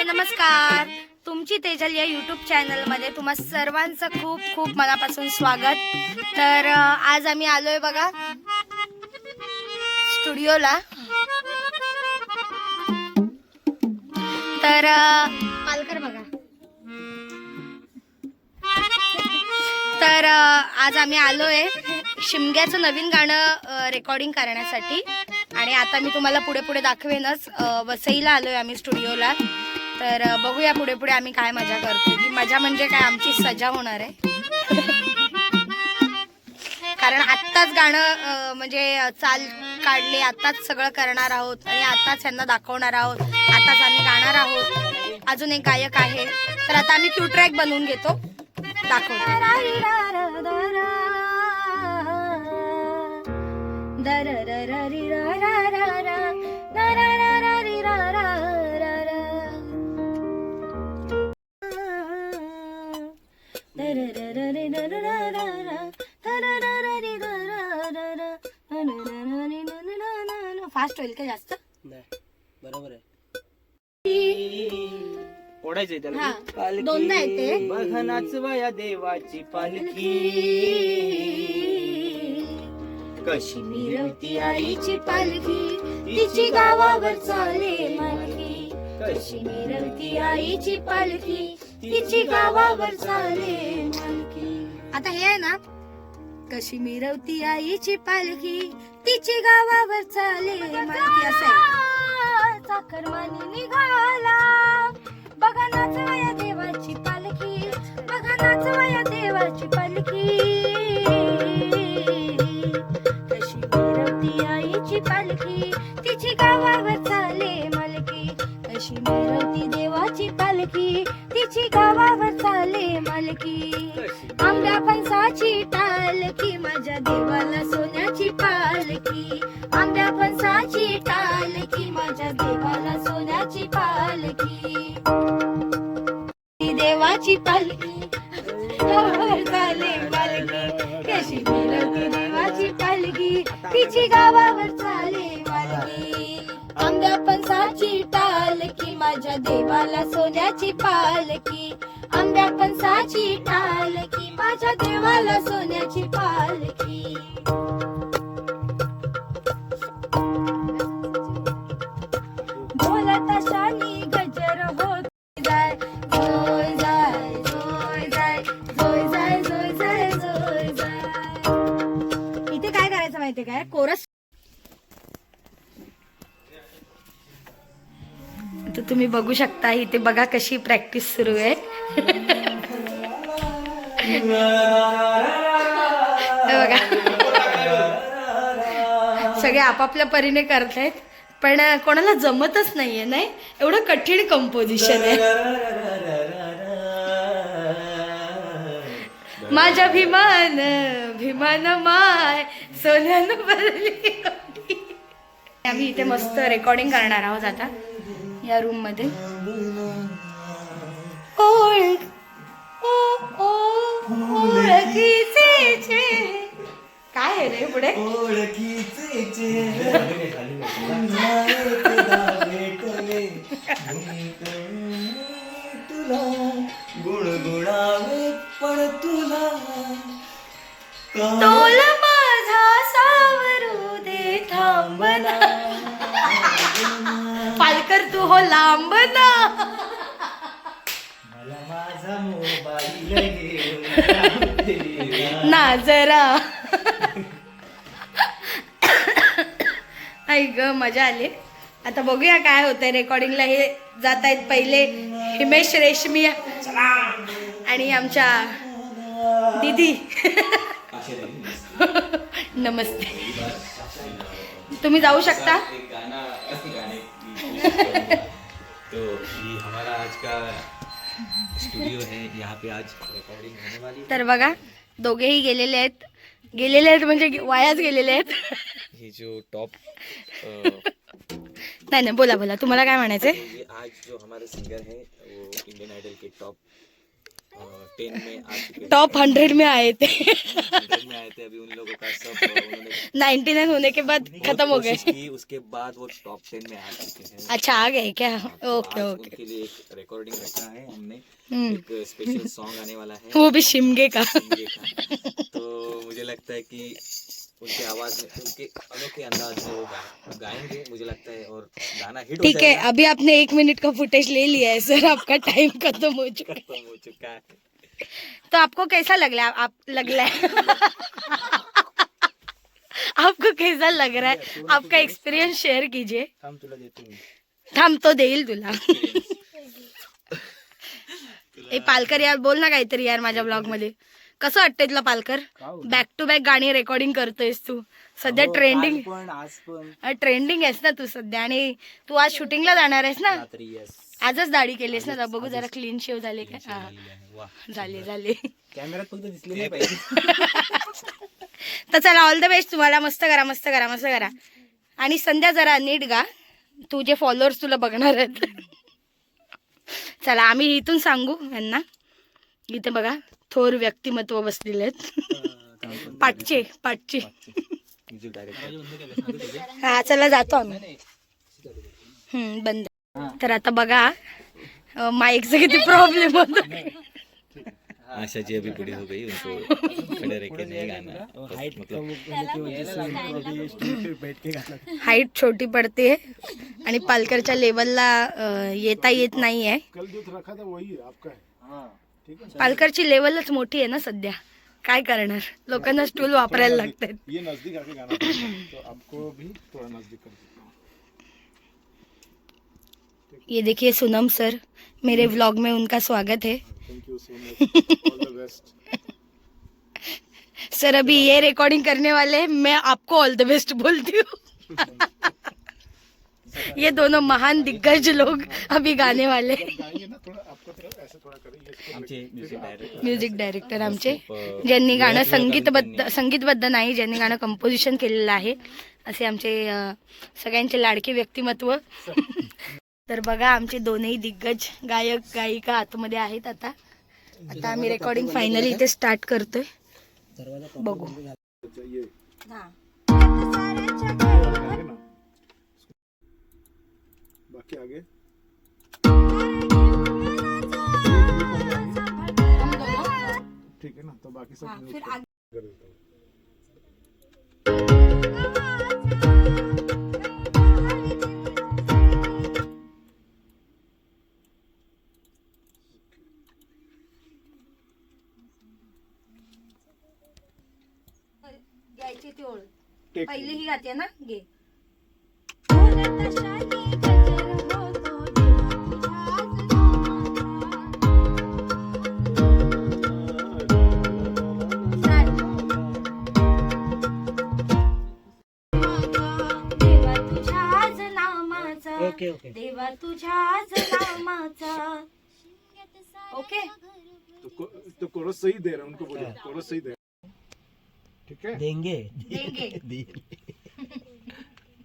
नमस्कार. तुमची तेजल या यूट्यूब चॅनलमध्ये तुम्हा सर्वांचं खूप खूप मनापासून स्वागत. तर आज आम्ही आलोय बघा स्टुडिओला. तर पालकर बघा. तर आज आम्ही आलोय शिमग्याचं नवीन गाणं रेकॉर्डिंग करण्यासाठी. आणि आता मी तुम्हाला पुढे पुढे दाखवेनच. वसईला आलोय आम्ही स्टुडिओला. तर बघूया पुढे पुढे आम्ही काय मजा करतोय. की मजा म्हणजे काय, आमची सजा होणार आहे. कारण आत्ताच गाणं म्हणजे चाल काढले, आत्ताच सगळं करणार आहोत आणि आत्ताच यांना दाखवणार आहोत. आत्ताच आम्ही गाणार आहोत. अजून एक गायक आहे, तर आता आम्ही क्यू ट्रॅक बनवून घेतो, दाखवतो. फास्ट होईल का जास्त? नाही, बरोबर आहे. ओढायचंय त्याला. दोनदा येते. बघा नाचवाया देवाची पालखी, कशी मिरवती आईची पालखी, तिची गावावर चाले मालकी. कशी मिरवती आईची पालखी, तिची गावावर चाले मालकी. आता हे आहे ना, कशी मिरवती आईची पालखी, तिची गावावर चाले मालकी. असं आहे. चाकरमानी निघाला, बघा नाचवाया देवाची पालखी, बघा नाचवाया देवाची पालखी. कशी मिरवती आईची पालखी, तिची गावावर चाले मालकी. कशी मिरवती देवाची पालखी, तिची गावावर चाले मालकी. आंब्या फणसाची टालकी, माझ्या देवाला सोन्याची पालखी. आंब्या फणसाची टालकी, माझ्या देवाला सोन्याची पालखी. देवाची पालखी गावावर चाले मालकी. कशी मिरवती देवाची पालखी, तिची गावावर चाले मालकी. आंब्या फणसाची टालकी, माझ्या देवाला सोन्याची पालखी. आंब्या फणसाची टालकी, माझ्या देवाला सोन्याची पालखी. बोलत शानी गजर होत जाय, जोय जाय, जोय जाय, जोय जाय, जोय जाय, जोय जाय. इथे काय करायचं माहितीये काय, कोरस. तर तुम्ही बघू शकता इथे बघा कशी प्रॅक्टिस सुरू आहे. बघा सगळे आपापल्या परीने करतायत, पण कोणाला जमतच नाहीये. नाही, एवढं कठीण कंपोजिशन आहे. माझ्या भीमान भीमान माय सोन्यानं भरली. आम्ही इथे मस्त रेकॉर्डिंग करणार आहोत आता या रूम मध्ये. काय आहे रे पुढे? गुणगुणावे पण तुला, तोला माझा सावरू दे थांबना. पालकर तू हो लांब ना. मला माझा मोबाईल ना जरा. आई ग, मजा आली. आता बघूया काय होतंय रेकॉर्डिंगला. हे जात आहेत पहिले हिमेश रेशमी आणि आमच्या दीदी. नमस्ते. तुम्ही जाऊ शकता. तो ये हमारा आज का स्टूडियो है, यहाँ पे आज रिकॉर्डिंग होने वाली. तर बघा दोघेही गेलेले आहेत. गेलेले आहेत म्हणजे वायाच गेलेले आहेत. ये जो टॉप नाही नाही, बोला बोला, तुम्हाला काय म्हणायचंय? ये आज जो हमारे सिंगर है वो इंडियन आइडल के टॉप 10 में आ चुके हैं। टॉप 100 में आए थे 100 में आए थे अभी उन लोगों का सब उन्होंने 99 होने के बाद बहुत खत्म हो गए। कोशिश की, उसके बाद वो टॉप 10 में आ चुके हैं। अच्छा आ गए क्या? तो ओके आज ओके। उनके लिए एक रिकॉर्डिंग रखा है हमने, हम्म। एक स्पेशल सॉन्ग आने वाला है वो भी शिमगे का। शिमगे का। तो मुझे लगता है कि उनके आवाज में, उनके अनोखे अंदाज में वो गाएंगे मुझे लगता है, और गाना हिट हो ठीक है, जाएगा। अभी आपने 1 मिनट का फुटेज ले लिया है सर, आपका टाइम खत्म हो चुका है। खत्म हो चुका है। तो आपको कैसा लग रहा है? आप लग रहा है आपको कैसा लग रहा है? आपका एक्सपिरियन्स शेअर कीजिए. थांब तुला देतो मी. थांब, तो देईल तुला. ए पालकर यार, बोल ना काहीतरी यार माझ्या ब्लॉग मध्ये. कसं वाटतंय तुला पालकर? बॅक टू बॅक गाणी रेकॉर्डिंग करतोयस तू सध्या. हो, ट्रेंडिंग काल पण आज पण ट्रेंडिंग आहेस ना तू सध्या. आणि तू आज शूटिंगला जाणार आहेस ना? रात्री यस. आजच दाढी केलीस ना? बघू जरा क्लीन शेव झाले का? हा, वाह, झाले झाले. कॅमेऱ्यात फक्त दिसले नाही पाहिजे. तर चला, ऑल द बेस्ट तुम्हाला. मस्त करा, मस्त करा, मस्त करा. आणि संध्या जरा नीट गा, तुझे फॉलोअर्स तुला बघणार आहेत. चला, आम्ही इथून सांगू यांना. इथे बघा थोर व्यक्तिमत्व बसलेले आहेत. पाटचे पाटचे. Music director. हा चला, जातो आम्ही. बंद. तर आता बघा माईकचा किती प्रॉब्लेम होतो. आशा जी अभी बड़ी हो गई, उनको खड़े रह के नहीं गाना, मतलब हाईट छोटी पडते आणि पालकरच्या लेवलला येता येत नाहीये. पालकरची लेवलच मोठी आहे ना सध्या. काय करणार, लोकांना स्टूल वापरायला लागतात. ये नजदीक आके गाना तो आपको भी थोड़ा नजदीक कर देता हूँ. ये देखिए सोनम सर, मेरे व्लॉग में उनका स्वागत है. Thank you so much, all the best. Sir अभी ये रिकॉर्डिंग करने वाले हैं, मैं आपको ऑल द बेस्ट बोलती हूँ. ये दोनों महान दिग्गज लोग अभी गाने वाले. गाएंगे ना थोड़ा, आपको थोड़ा ऐसे थोड़ा करेंगे इसको. आमचे म्युझिक डायरेक्टर. म्युझिक डायरेक्टर आमचे, ज्यांनी गाणं संगीतबद्ध नाही, ज्यांनी गाणं कंपोजिशन केलेलं आहे, असे आमचे सगळ्यांचे लाडके व्यक्तिमत्व. तर बघा आमचे दोनही दिग्गज गायक गायिका आतमध्ये आहेत. आता आम्ही रेकॉर्डिंग फायनली इथे स्टार्ट करतोय. बघू. ये हा. गाएंगे ना, बाकी आगे ठीक है ना. तो बाकी सब म्यूट फिर कर देता हूँ. गायची ती ओळ टेक. पहिली ही गाते ना, घे. देवा तुझ्याच नामाचा, ओके ओके. देवा तुझ्याच नामाचा. ओके. तो कोरस सही दे रहे हैं उनको, बोलिए कोरस सही दे रहे हैं. ठीक है. देंगे. देंगे.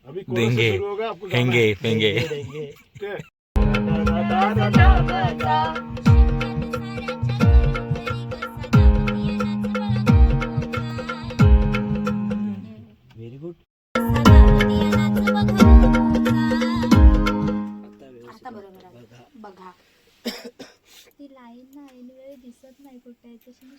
अभी कोरस से शुरू होगा, आपको गाना फेंगे है. फेंगे. देंगे. ठीक है. Very good. आता बरोबर आहे. बघा. ती लाईन ना ऐनवेळी दिसत नाही कुठे आहे, तशी मी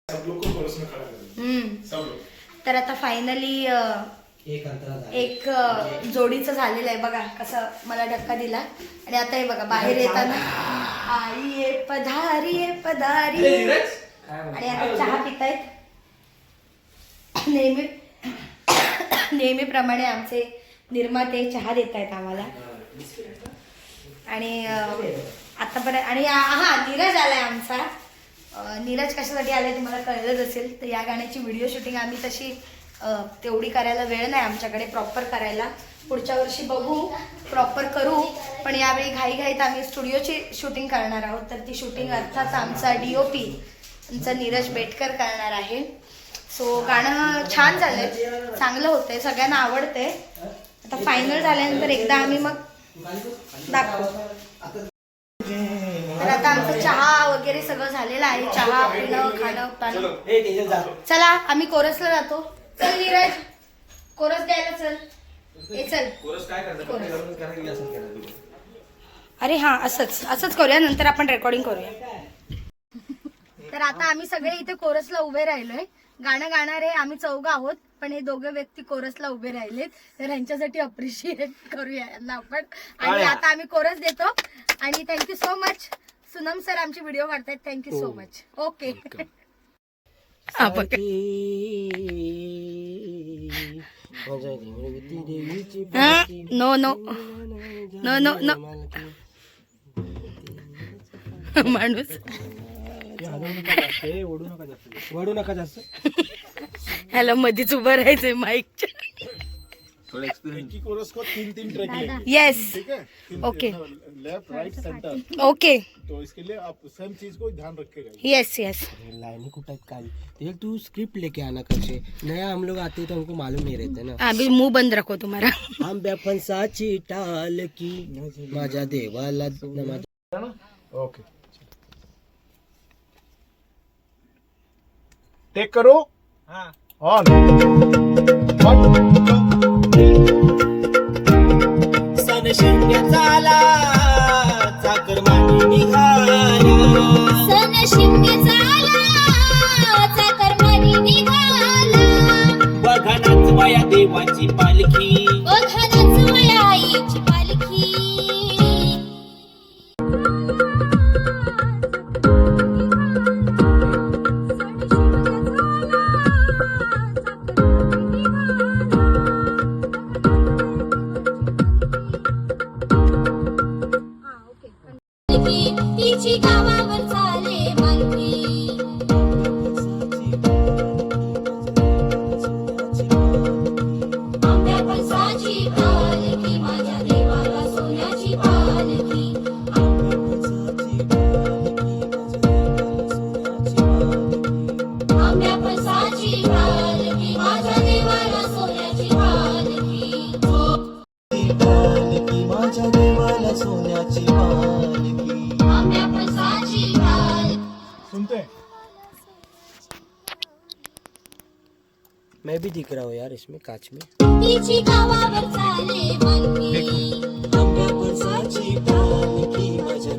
सब लोग को कोरस में खड़ा करेंगे, सब लोग. तर आता फायनली एक अंतरा एक जोडीचं झालेलं आहे. बघा कसं मला धक्का दिला. आणि आता हे बघा बाहेर येताना आई ये पधारी ये पधारी. आणि आता चहा पितायत. नेहमीप्रमाणे आमचे निर्माते चहा देत आहेत आम्हाला. आणि आतापर्यंत आणि हा नीरज आलाय आमचा. नीरज कशासाठी आलाय तुम्हाला कळलंच असेल. तर या गाण्याची व्हिडिओ शूटिंग आम्ही तशी तेवढी करायला वेळ नाही आमच्याकडे प्रॉपर करायला. पुढच्या वर्षी बघू, प्रॉपर करू. पण यावेळी घाईघाईत आम्ही स्टुडिओची शूटिंग करणार आहोत. तर ती शूटिंग अर्थात आमचा DOP आमचा नीरज बेटकर करणार आहे. सो गाणं छान झालंय, चांगलं होतंय, सगळ्यांना आवडतंय. आता फायनल झाल्यानंतर एकदा आम्ही मग दाखव. तर आता आमचं चहा वगैरे सगळं झालेलं आहे. चहा पिणं खाणं पाणं. चला आम्ही कोरसला जातो. चल नीरज कोरस द्यायला चल. ए चल. अरे हा असंच करूया. नंतर आपण रेकॉर्डिंग करूया. तर आता आम्ही सगळे इथे कोरसला उभे राहिलोय. गाणं गाणारे आम्ही 4 आहोत, पण हे 2 व्यक्ती कोरसला उभे राहिलेत. तर यांच्यासाठी अप्रिशिएट करूया यांना आपण. आणि आता आम्ही कोरस देतो. आणि thank you so much. Sunam sir आमची व्हिडिओ काढतायत. Thank you so much. Okay. No no no no no माणूस वडू नका जास्त. ह्याला मध्येच उभं राहायचंय माईकच्या. थोड़ा एक्सपीरियंस. एक ही कोरस को 3-3 ट्रैक लेंगे, येस. ठीक है? Okay. Left right centre. Okay. तो इसके लिए आप सेम चीज को ध्यान रखेगा. Yes yes. लाइनें कुछ काली. देख तू स्क्रिप्ट लेके आना कल से. नया हम लोग आते हैं तो हमको मालूम नहीं रहता ना. अभी मुंह बंद रखो तुम्हारा. आंब्या फणसाची टाल की माझ्या देवाला नमाज. ओके. टेक करो. हाँ. ऑन. सन शिंग्याचा आला चाकर मानी निघाला. सन शिमग्याचा आला चाकरमानी निघाला. बघा नाचवाया देवाची पालखी. बघा नाचवया आईची पालखी. तिची गावावर चाले मालकी. आंब्या फणसाची पालखी माझ्या देवाला सोन्याची पालखी. आंब्या फणसाची पालखी माझ्या देवाला सोन्याची पालखी. माझ्या देवाला सोन्याची पालखी. आंब्या फणसाची पालखी. सुनते हैं. मैं भी दिख रहा हूँ यार इसमें कांच में. तिची गावावर चाले मालकी. आंब्या फणसाची पालखी माझ्या